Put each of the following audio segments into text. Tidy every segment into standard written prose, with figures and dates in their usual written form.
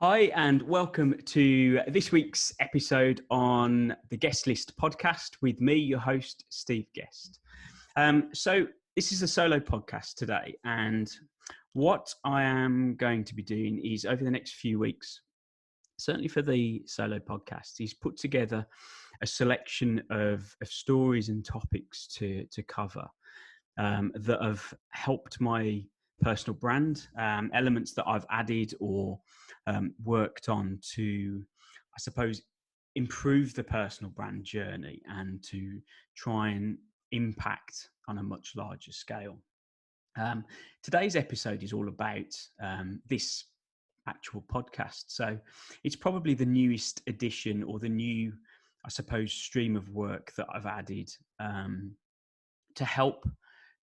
Hi, and welcome to this week's episode on the Guestlist podcast with me, your host, Steve Guest. So this is a solo podcast today, and what I am going to be doing is over the next few weeks, certainly for the solo podcast, is put together a selection of stories and topics to cover that have helped my personal brand, elements that I've added or worked on to, I suppose, improve the personal brand journey and to try and impact on a much larger scale. Today's episode is all about this actual podcast. So it's probably the newest edition or the new, I suppose, stream of work that I've added to help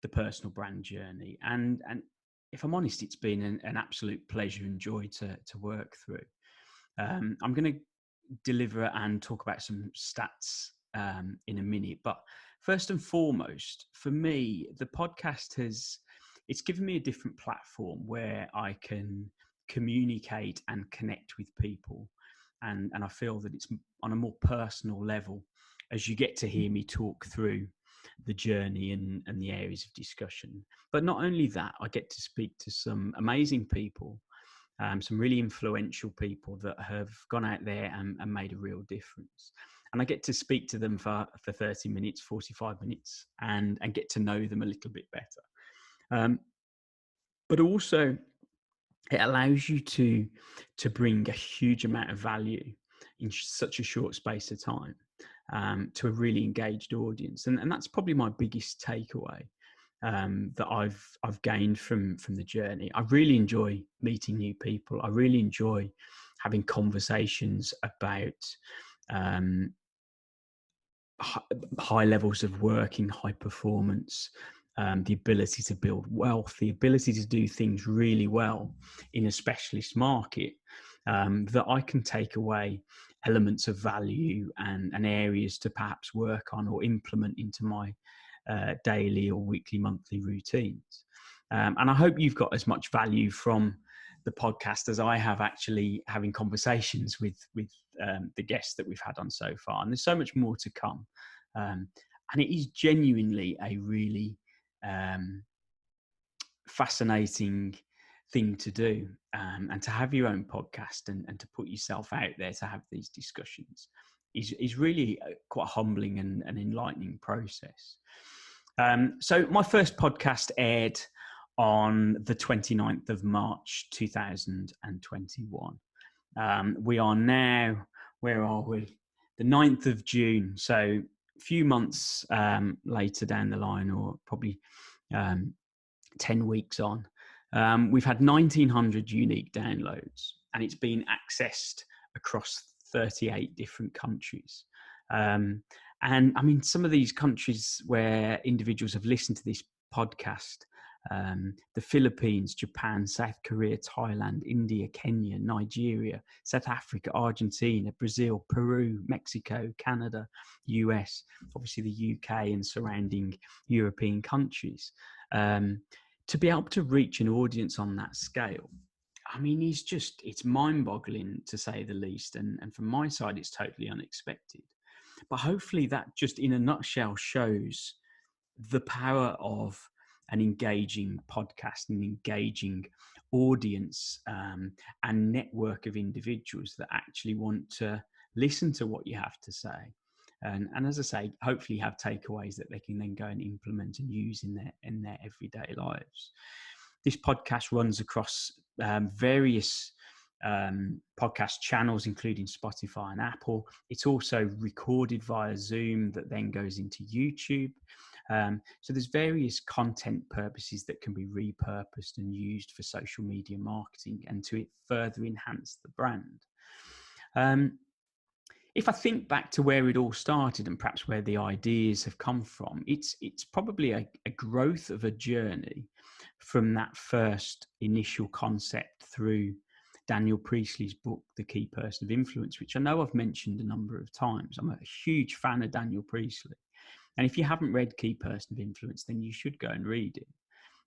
the personal brand journey. And if I'm honest, it's been an absolute pleasure and joy to work through. I'm going to deliver and talk about some stats in a minute. But first and foremost, for me, the podcast it's given me a different platform where I can communicate and connect with people. And I feel that it's on a more personal level as you get to hear me talk through the journey and the areas of discussion. But not only that, I get to speak to some amazing people, some really influential people that have gone out there and made a real difference. And I get to speak to them for 30 minutes, 45 minutes, and get to know them a little bit better. But also, it allows you to bring a huge amount of value in such a short space of time to a really engaged audience. And that's probably my biggest takeaway that I've gained from the journey. I really enjoy meeting new people. I really enjoy having conversations about high levels of working, high performance, the ability to build wealth, the ability to do things really well in a specialist market, that I can take away elements of value and areas to perhaps work on or implement into my daily or weekly, monthly routines. And I hope you've got as much value from the podcast as I have actually having conversations with the guests that we've had on so far. And there's so much more to come. And it is genuinely a really fascinating thing to do, and to have your own podcast and to put yourself out there to have these discussions is really quite a humbling and enlightening process. So my first podcast aired on the 29th of March 2021. We are now, where are we? The 9th of June. So a few months later down the line, or probably 10 weeks on, we've had 1,900 unique downloads, and it's been accessed across 38 different countries. And I mean, some of these countries where individuals have listened to this podcast, the Philippines, Japan, South Korea, Thailand, India, Kenya, Nigeria, South Africa, Argentina, Brazil, Peru, Mexico, Canada, US, obviously the UK and surrounding European countries. To be able to reach an audience on that scale, I mean, it's mind-boggling to say the least. And from my side, it's totally unexpected. But hopefully that just in a nutshell shows the power of an engaging podcast, an engaging audience, and network of individuals that actually want to listen to what you have to say. And as I say, hopefully have takeaways that they can then go and implement and use in their everyday lives. This podcast runs across various podcast channels, including Spotify and Apple. It's also recorded via Zoom that then goes into YouTube. So there's various content purposes that can be repurposed and used for social media marketing and to further enhance the brand. If I think back to where it all started and perhaps where the ideas have come from, it's probably a growth of a journey from that first initial concept through Daniel Priestley's book, The Key Person of Influence, which I know I've mentioned a number of times. I'm a huge fan of Daniel Priestley. And if you haven't read Key Person of Influence, then you should go and read it.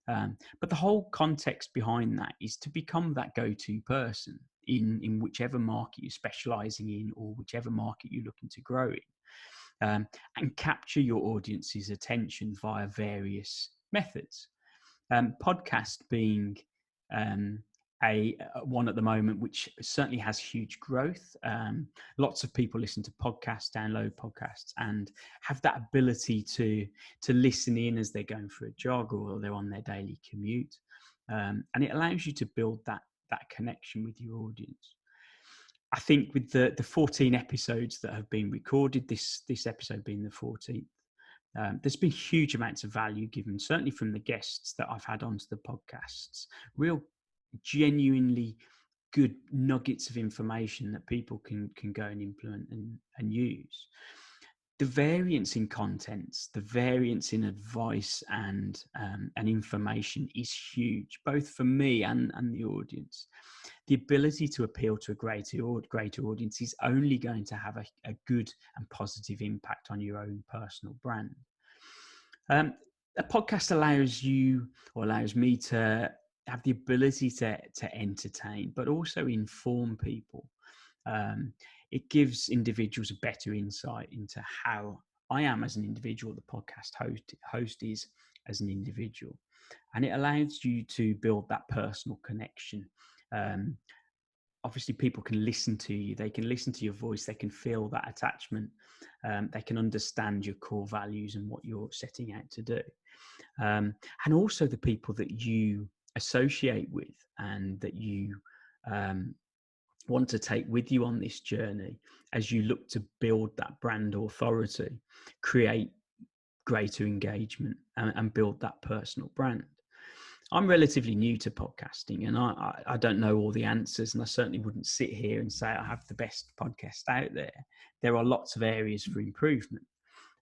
But the whole context behind that is to become that go-to person. in whichever market you're specializing in or whichever market you're looking to grow in, and capture your audience's attention via various methods. Podcast being a one at the moment, which certainly has huge growth. Lots of people listen to podcasts, download podcasts, and have that ability to listen in as they're going for a jog or they're on their daily commute, and it allows you to build that connection with your audience. I think with the 14 episodes that have been recorded, this episode being the 14th, there's been huge amounts of value given, certainly from the guests that I've had onto the podcasts. Real, genuinely good nuggets of information that people can go and implement and use. The variance in contents, the variance in advice and information is huge, both for me and the audience. The ability to appeal to a greater audience is only going to have a good and positive impact on your own personal brand. A podcast allows me to have the ability to entertain, but also inform people. It gives individuals a better insight into how I am as an individual, the podcast host is as an individual. And it allows you to build that personal connection. Obviously, people can listen to you. They can listen to your voice. They can feel that attachment. They can understand your core values and what you're setting out to do. And also the people that you associate with and that you want to take with you on this journey as you look to build that brand authority, create greater engagement, and build that personal brand. I'm relatively new to podcasting, and I don't know all the answers, and I certainly wouldn't sit here and say I have the best podcast out there. There are lots of areas for improvement.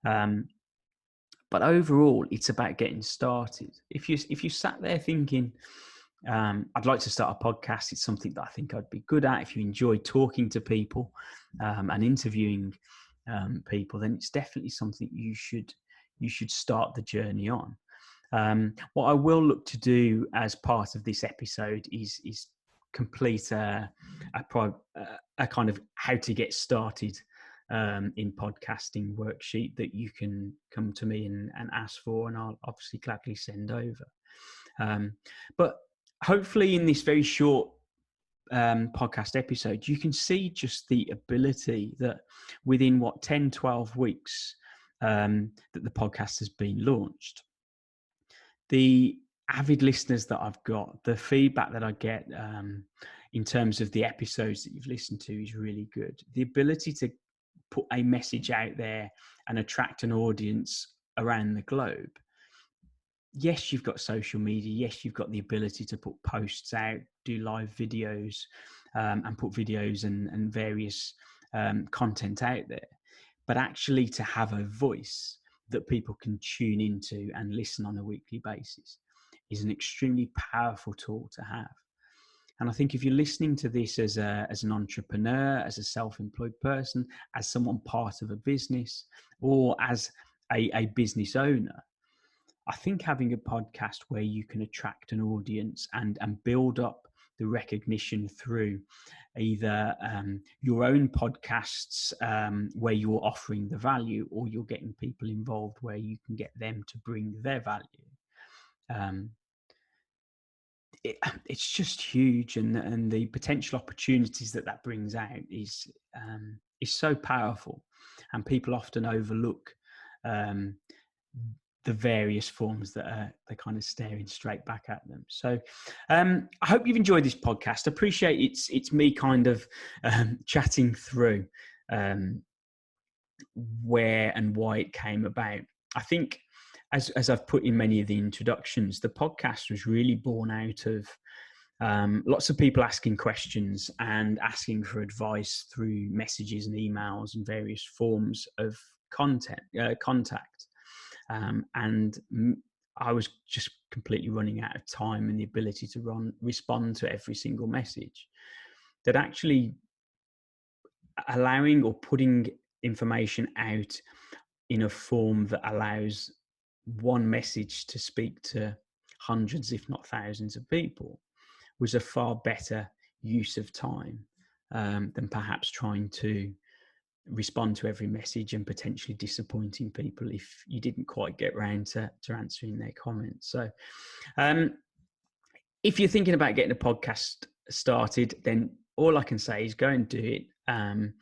But overall, it's about getting started. If you sat there thinking, I'd like to start a podcast, it's something that I think I'd be good at. If you enjoy talking to people and interviewing people, then it's definitely something you should start the journey on. What I will look to do as part of this episode is complete a kind of how to get started in podcasting worksheet that you can come to me and ask for, and I'll obviously gladly send over. But hopefully in this very short podcast episode, you can see just the ability that within 10, 12 weeks that the podcast has been launched, the avid listeners that I've got, the feedback that I get in terms of the episodes that you've listened to is really good. The ability to put a message out there and attract an audience around the globe. Yes, you've got social media. Yes, you've got the ability to put posts out, do live videos, and put videos and various content out there. But actually to have a voice that people can tune into and listen on a weekly basis is an extremely powerful tool to have. And I think if you're listening to this as an entrepreneur, as a self-employed person, as someone part of a business, or as a business owner, I think having a podcast where you can attract an audience and build up the recognition through either your own podcasts where you're offering the value, or you're getting people involved where you can get them to bring their value. It's just huge, and the potential opportunities that brings out is so powerful, and people often overlook the various forms that they're kind of staring straight back at them. So I hope you've enjoyed this podcast. I appreciate it's me kind of chatting through where and why it came about. I think as I've put in many of the introductions, the podcast was really born out of lots of people asking questions and asking for advice through messages and emails and various forms of contact. And I was just completely running out of time and the ability to respond to every single message. That actually allowing or putting information out in a form that allows one message to speak to hundreds, if not thousands of people, was a far better use of time than perhaps trying to respond to every message and potentially disappointing people if you didn't quite get round to answering their comments. So if you're thinking about getting a podcast started, then all I can say is go and do it.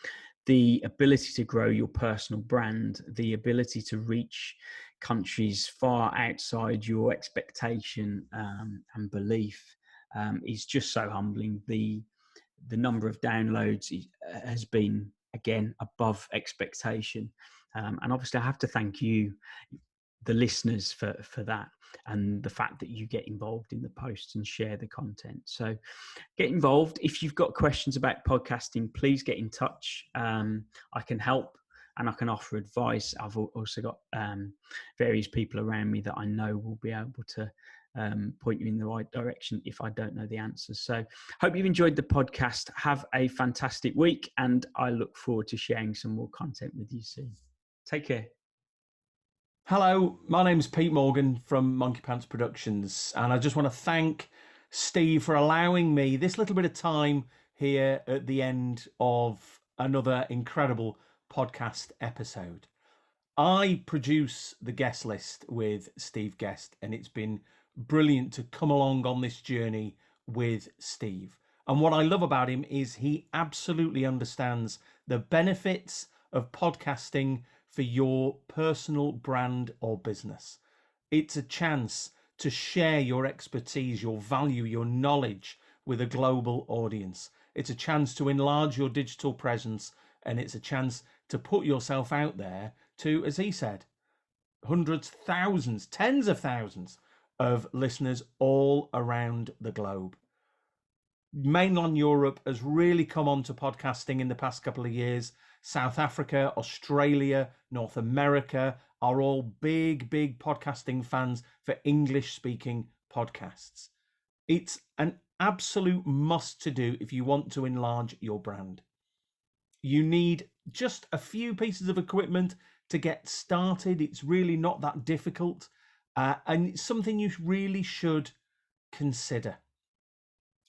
The ability to grow your personal brand, the ability to reach countries far outside your expectation and belief is just so humbling. The number of downloads has been, again, above expectation. And obviously I have to thank you, the listeners, for that, and the fact that you get involved in the posts and share the content. So get involved. If you've got questions about podcasting, please get in touch. I can help and I can offer advice. I've also got various people around me that I know will be able to point you in the right direction if I don't know the answers. So hope you've enjoyed the podcast. Have a fantastic week, and I look forward to sharing some more content with you soon. Take care. Hello, my name's Pete Morgan from Monkey Pants Productions, and I just want to thank Steve for allowing me this little bit of time here at the end of another incredible podcast episode. I produce the Guest List with Steve Guest, and it's been brilliant to come along on this journey with Steve. And what I love about him is he absolutely understands the benefits of podcasting for your personal brand or business. It's a chance to share your expertise, your value, your knowledge with a global audience. It's a chance to enlarge your digital presence, and it's a chance to put yourself out there to, as he said, hundreds, thousands, tens of thousands of listeners all around the globe. Mainland Europe has really come on to podcasting in the past couple of years. South Africa, Australia, North America are all big podcasting fans for English-speaking podcasts. It's an absolute must to do if you want to enlarge your brand. You need just a few pieces of equipment to get started. It's really not that difficult, and it's something you really should consider.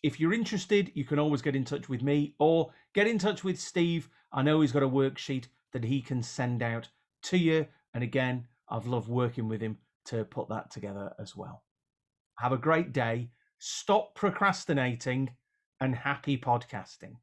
If you're interested, you can always get in touch with me or get in touch with Steve. I know he's got a worksheet that he can send out to you. And again, I've loved working with him to put that together as well. Have a great day. Stop procrastinating, and happy podcasting.